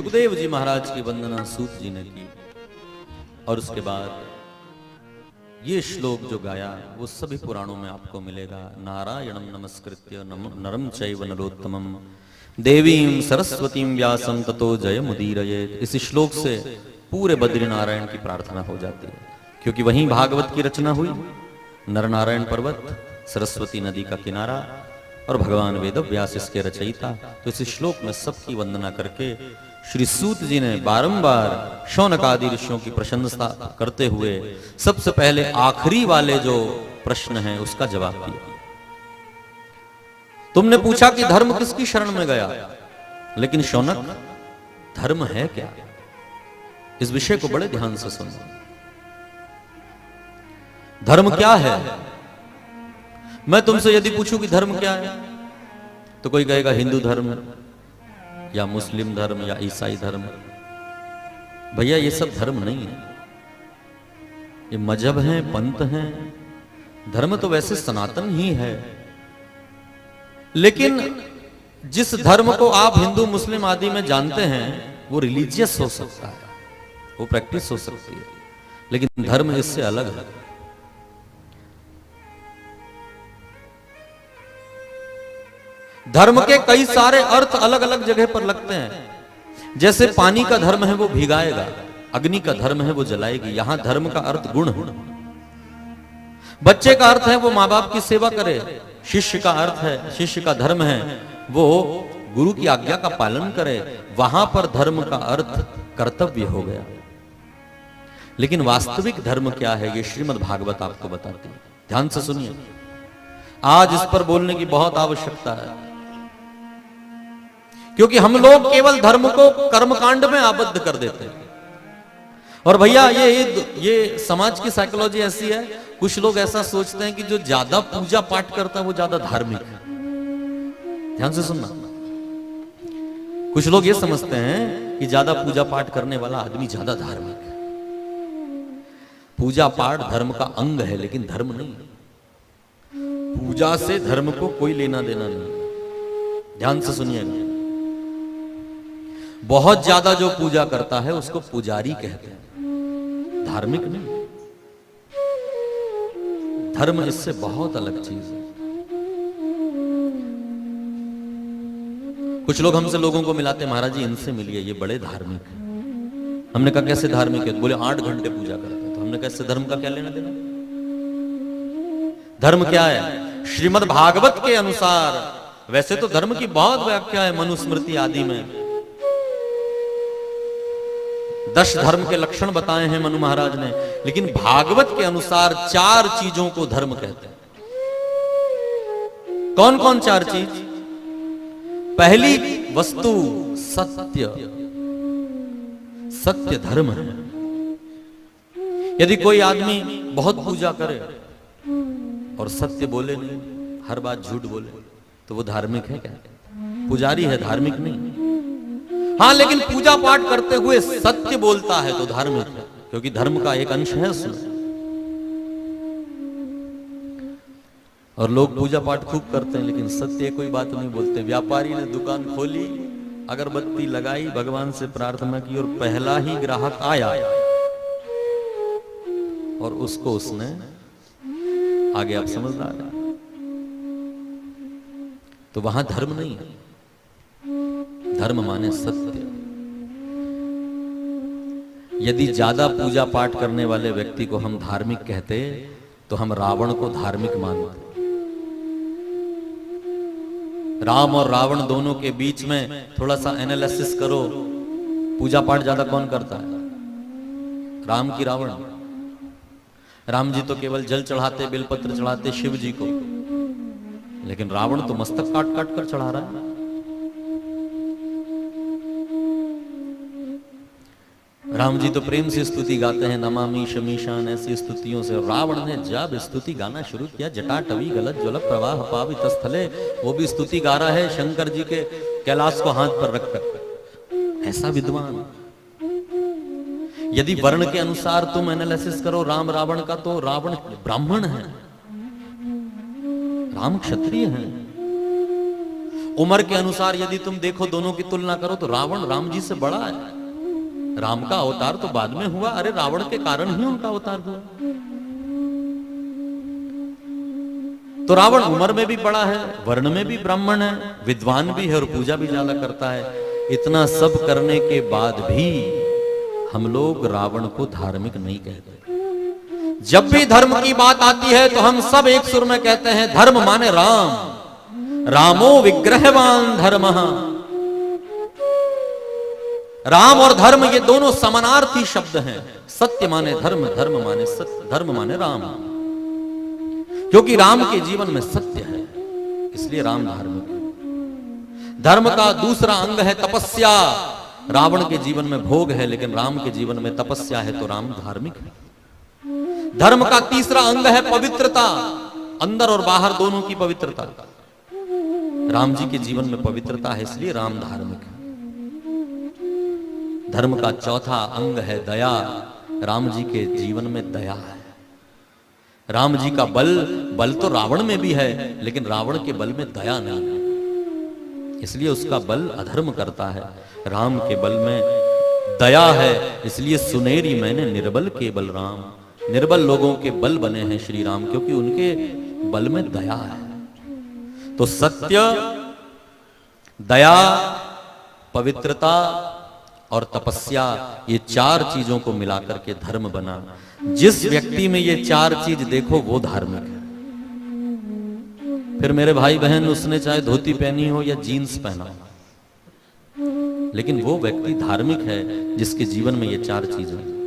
सुखदेव जी महाराज की वंदना सूत जी ने की और उसके बाद ये श्लोक जो गाया वो सभी पुराणों में आपको मिलेगा। नारायणं नमस्कृत्य नरं चैव नरोत्तमं देवीं सरस्वतीं व्यासं ततो जयमुदीरयेत्। इस श्लोक से पूरे बद्रीनारायण की प्रार्थना हो जाती है, क्योंकि वहीं भागवत की रचना हुई। नरनारायण पर्वत, सरस्वती नदी का किनारा और भगवान वेद व्यास इसके रचयिता। तो इस श्लोक में सबकी वंदना करके श्री सूत जी ने बारंबार शौनक आदि ऋषियों की प्रशंसा करते हुए सबसे पहले आखिरी वाले जो प्रश्न हैं उसका जवाब दिया। तुमने पूछा कि धर्म किसकी शरण में गया, लेकिन शौनक धर्म है क्या? इस विषय को बड़े ध्यान से सुनो। धर्म क्या है? मैं तुमसे यदि पूछूं कि धर्म क्या है तो कोई कहेगा हिंदू धर्म या मुस्लिम धर्म या ईसाई धर्म। भैया ये सब धर्म नहीं है, ये मजहब हैं, पंथ हैं। धर्म तो वैसे सनातन ही है, लेकिन जिस धर्म को आप हिंदू मुस्लिम आदि में जानते हैं वो रिलीजियस हो सकता है, वो प्रैक्टिस हो सकती है, लेकिन धर्म इससे अलग है। धर्म के कई सारे अर्थ अलग अलग जगह पर लगते हैं। जैसे पानी का धर्म है वो भिगाएगा, अग्नि का धर्म है वो जलाएगी। यहां धर्म का अर्थ गुण है। बच्चे का अर्थ है वो माँ बाप की सेवा करे। शिष्य का अर्थ है, शिष्य का धर्म है वो गुरु की आज्ञा का पालन करे। वहां पर धर्म का अर्थ कर्तव्य हो गया। लेकिन वास्तविक धर्म क्या है ये श्रीमद् भागवत आपको बताती है। ध्यान से सुनिए, आज इस पर बोलने की बहुत आवश्यकता है, क्योंकि हम लोग केवल धर्म को कर्मकांड में आबद्ध कर देते हैं। और भैया ये समाज की साइकोलॉजी ऐसी है, कुछ लोग ऐसा सोचते हैं कि जो ज्यादा पूजा पाठ करता है वो ज्यादा धार्मिक है। ध्यान से सुनना, कुछ लोग ये समझते हैं कि ज्यादा पूजा पाठ करने वाला आदमी ज्यादा धार्मिक है। पूजा पाठ धर्म का अंग है, लेकिन धर्म नहीं। पूजा से धर्म को कोई लेना देना नहीं। ध्यान से सुनिएगा, बहुत ज्यादा जो पूजा करता है उसको पुजारी कहते हैं, धार्मिक नहीं। धर्म इससे बहुत अलग चीज है। कुछ लोग हमसे लोगों को मिलाते, महाराज जी इनसे मिलिए, ये बड़े धार्मिक है। हमने कहा कैसे धार्मिक है? बोले 8 घंटे पूजा करते हैं। तो हमने कैसे, धर्म का क्या लेना देना? धर्म क्या है? श्रीमद् भागवत के अनुसार, वैसे तो धर्म की बहुत व्याख्या है मनुस्मृति आदि में। 10 धर्म के लक्षण बताए हैं मनु महाराज ने, लेकिन भागवत के अनुसार 4 चीजों को धर्म कहते हैं। कौन कौन 4 चीज? पहली वस्तु सत्य। सत्य धर्म है। यदि कोई आदमी बहुत पूजा करे और सत्य बोले नहीं, हर बात झूठ बोले, तो वो धार्मिक है क्या? पुजारी है, धार्मिक नहीं। हाँ, लेकिन पूजा पाठ करते हुए सत्य बोलता है तो धार्मिक है, क्योंकि धर्म का एक अंश है उसमें। और लोग पूजा पाठ खूब करते हैं लेकिन सत्य कोई बात नहीं बोलते। व्यापारी ने दुकान खोली, अगरबत्ती लगाई, भगवान से प्रार्थना की और पहला ही ग्राहक आया और उसको उसने आगे, आप समझदार है, तो वहां धर्म नहीं है। धर्म माने सत्य। यदि ज्यादा पूजा पाठ करने वाले व्यक्ति को हम धार्मिक कहते तो हम रावण को धार्मिक मानते। राम और रावण दोनों के बीच में थोड़ा सा एनालिसिस करो, पूजा पाठ ज्यादा कौन करता है, राम की रावण? राम जी तो केवल जल चढ़ाते, बेलपत्र चढ़ाते शिव जी को, लेकिन रावण तो मस्तक काट काट कर चढ़ा रहा है। राम जी तो प्रेम से स्तुति गाते हैं, नमामि शमीशान, ऐसी स्तुतियों से। रावण ने जब स्तुति गाना शुरू किया, जटाटवी गलत ज्वल प्रवाह पावित स्थले, वो भी स्तुति गा रहा है शंकर जी के कैलाश को हाथ पर रखकर। ऐसा विद्वान। यदि वर्ण के अनुसार तुम एनालिसिस करो राम रावण का, तो रावण ब्राह्मण है, राम क्षत्रिय है। उम्र के अनुसार यदि तुम देखो, दोनों की तुलना करो तो रावण राम जी से बड़ा है। राम का अवतार तो बाद में हुआ, अरे रावण के कारण ही उनका अवतार हुआ। तो रावण उम्र में भी बड़ा है, वर्ण में भी ब्राह्मण है, विद्वान भी है और पूजा भी ज्यादा करता है। इतना सब करने के बाद भी हम लोग रावण को धार्मिक नहीं कहते। जब भी धर्म की बात आती है तो हम सब एक सुर में कहते हैं धर्म माने राम, रामो विग्रहवान धर्मः। राम और धर्म ये दोनों समानार्थी शब्द हैं। सत्य माने धर्म, धर्म माने सत्य, धर्म माने राम। क्योंकि राम के जीवन में सत्य है, इसलिए राम धार्मिक है। धर्म का दूसरा अंग है तपस्या। रावण के जीवन में भोग है, लेकिन राम के जीवन में तपस्या है, तो राम धार्मिक है। धर्म का तीसरा अंग है पवित्रता, अंदर और बाहर दोनों की पवित्रता। राम जी के जीवन में पवित्रता है, इसलिए राम धार्मिक है। धर्म का चौथा अंग है दया। राम जी के जीवन में दया है। राम जी का बल तो रावण में भी है, लेकिन रावण के बल में दया नहीं है, इसलिए उसका बल अधर्म करता है। राम के बल में दया है, इसलिए सुनेरी मैंने निर्बल के बल राम। निर्बल लोगों के बल बने हैं श्री राम, क्योंकि उनके बल में दया है। तो सत्य, दया, पवित्रता और तपस्या, ये चार चीजों को मिलाकर के धर्म बना। जिस व्यक्ति में ये चार चीज देखो वो धार्मिक है। फिर मेरे भाई बहन, उसने चाहे धोती पहनी हो या जीन्स पहना हो, लेकिन वो व्यक्ति धार्मिक है जिसके जीवन में ये चार चीजें।